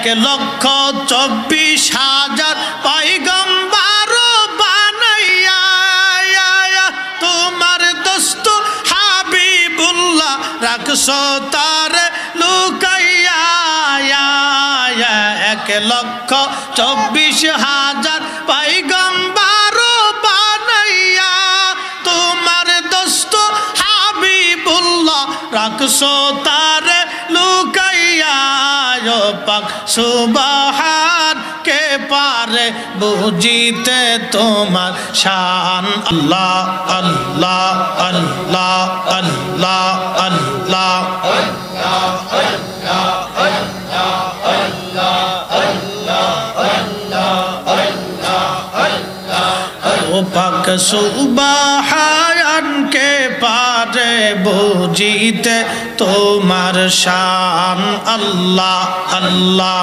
1,24,000 পয়গম্বর বানাইয়া তোমার দোস্ত হাবিবুল্লাহ রাখছো তারে লুকাইয়া 1,24,000 পয়গম্বর বানাইয়া তোমার দোস্ত হাবিবুল্লাহ রাখছো তারে লুকাইয়া পাক সুবহান কে পারে বুঝিতে তোমার শান আল্লাহ আল্লাহ আল্লাহ আল্লাহ আল্লাহ ও পাক সুবহান কে পারে বুঝিতে তোমার শান আল্লাহ আল্লাহ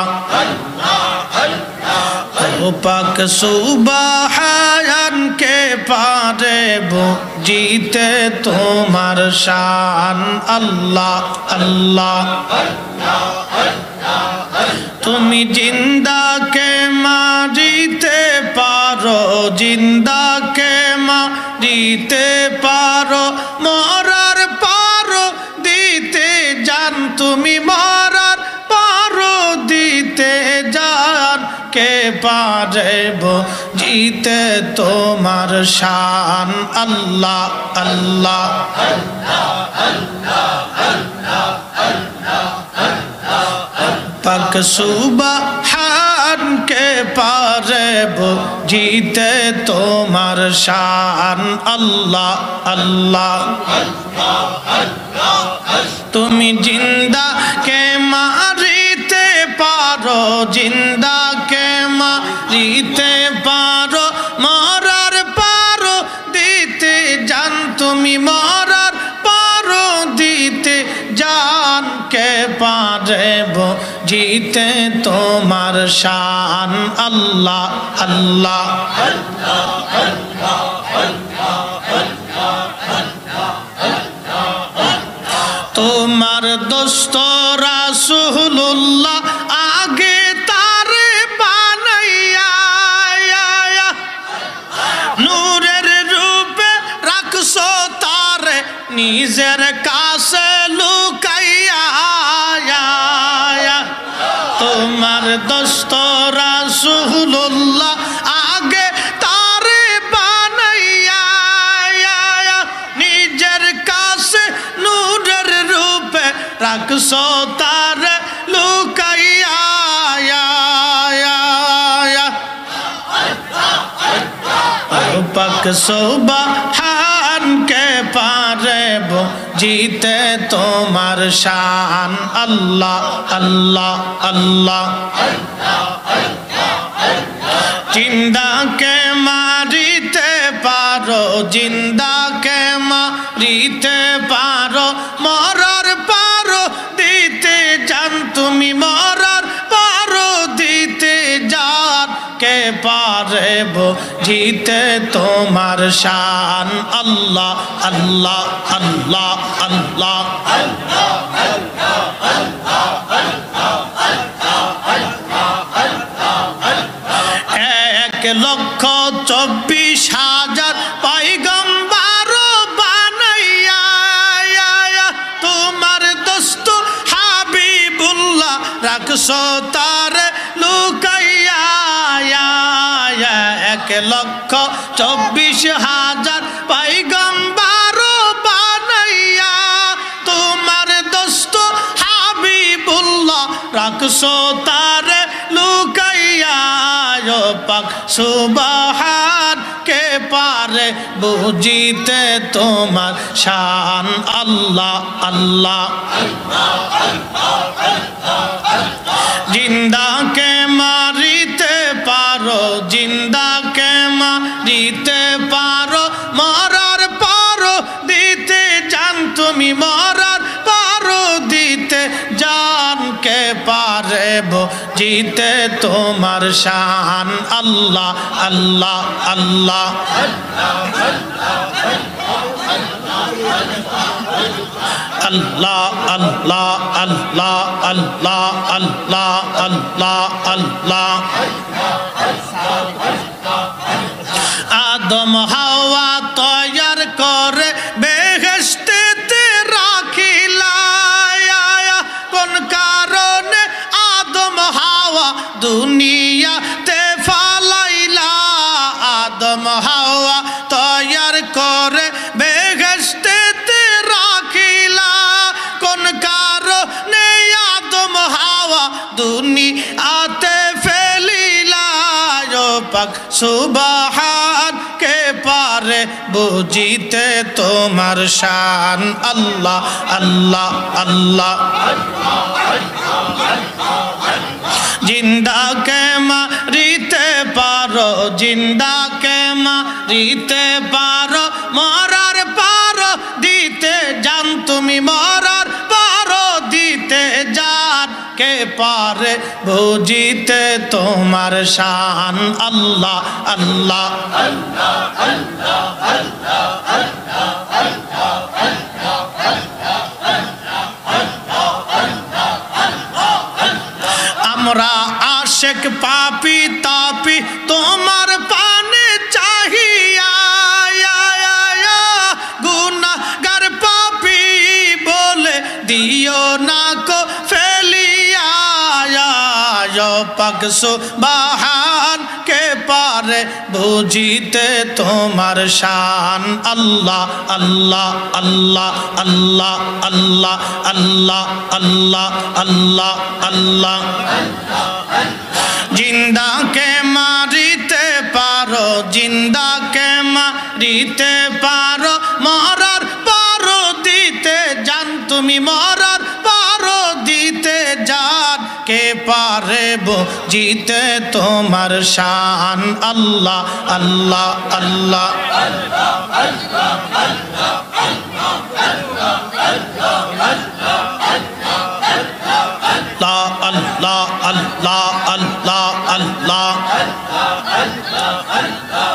ও পাক সুবহান কে পারে বুঝিতে তোমার শান আল্লাহ আল্লাহ তুমি জিন্দাকে মারিতে পারো জিন্দাকে মারিতে পারো মরার পারো দিতে জান তুমি মরার পারো দিতে জান কে পারে বুঝিতে তোমার শান আল্লাহ আল্লাহ পাক সুবহান কে পারে বুঝিতে তোমার শান আল্লাহ আল্লাহ তুমি জিন্দা কে মারিতে পারো জিন্দা কে মারিতে পারো মরার পারো দিতে জান তুমি মরার পারো দিতে জান কে পারে বুঝিতে তোমার শান আল্লাহ আল্লাহ তোমার দোস্ত রাসূলুল্লাহ আগে তারে বানাইয়া নূরের রূপে রাখছো তারে নিজের কাছে লুকাইয়া তোমার দোস্ত রাসূলুল্লাহ আগে তারে বানাইয়া নিজের কাছে নূরের রূপে রাখছো তারে লুকাইয়া পাক সুবহান কে পারে বুঝিতে তোমার শান আল্লাহ আল্লাহ আল্লাহ জিন্দাকে মারিতে পারো জিন্দাকে মারিতে পারো মরার পারো দিতে জান তুমি মরার পারো দিতে জান কে পারে বুঝিতে তোমার শান আল্লাহ আল্লাহ আল্লাহ আল্লাহ 1,24,000 পয়গম্বর বানাইয়া তোমার দোস্ত হাবিবুল্লাহ রাখছো তারে লুকাইয়া 1,24,000 পয়গম্বর বানাইয়া তোমার দোস্ত হাবিবুল্লাহ রাখছো তারে লুকাইয়া পাক সুবহান কে পারে বুঝিতে তোমার শান আল্লাহ আল্লাহ জিন্দাকে মারিতে পারো জিন্দাকে মারিতে পারো মরার পারো দিতে জান তুমি মরার পারো দিতে জান কে পারে বুঝিতে তোমার শান আল্লাহ আল্লাহ আল্লাহ আল্লাহ আল্লাহ আল্লাহ আল্লাহ আল্লাহ আল্লাহ আল্লাহ আদম হাওয়া তৈয়ার করে বেহেশতেতে রাখিলা কোন কারণে আদম হাওয়া দুনিয়াতে ফালাইলা আদম হাওয়া তৈয়ার করে বেহেশতেতে রাখিলা কোন কারণে আদম হাওয়া দুনিয়াতে ফেলিলা ও পাক সুবহান কে পারে বুঝিতে তোমার শান আল্লাহ আল্লাহ আল্লাহ জিন্দা কে মারিতে পারো জিন্দা কে মারিতে পারো মরার পারো দিতে জান তুমি মরার পারো দিতে জান কে পারে বুঝিতে তোমার শান আল্লাহ আল্লাহ আল্লাহ আল্লাহ আল্লাহ আল্লাহ আমরা আশেক পাপি তাপি তোমার পানে চাহিয়া গুনাহগার পাপি বলে দিও না কো ফেলিয়া পাক সুবহান কে পারে বুঝিতে তোমার শান আল্লাহ আল্লাহ আল্লাহ আল্লাহ আল্লাহ আল্লাহ আল্লাহ আল্লাহ আল্লাহ জিন্দা কে মারিতে পারো জিন্দা কে মারিতে পারো মরার পারো দিতে জান তুমি মরার পারো দিতে জান কে পারে বুঝিতে তোমার শান আল্লাহ আল্লাহ আল্লাহ আল্লাহ আল্লাহ আল্লাহ আল্লাহ আল্লাহ আল্লাহ আল্লাহ আল্লাহ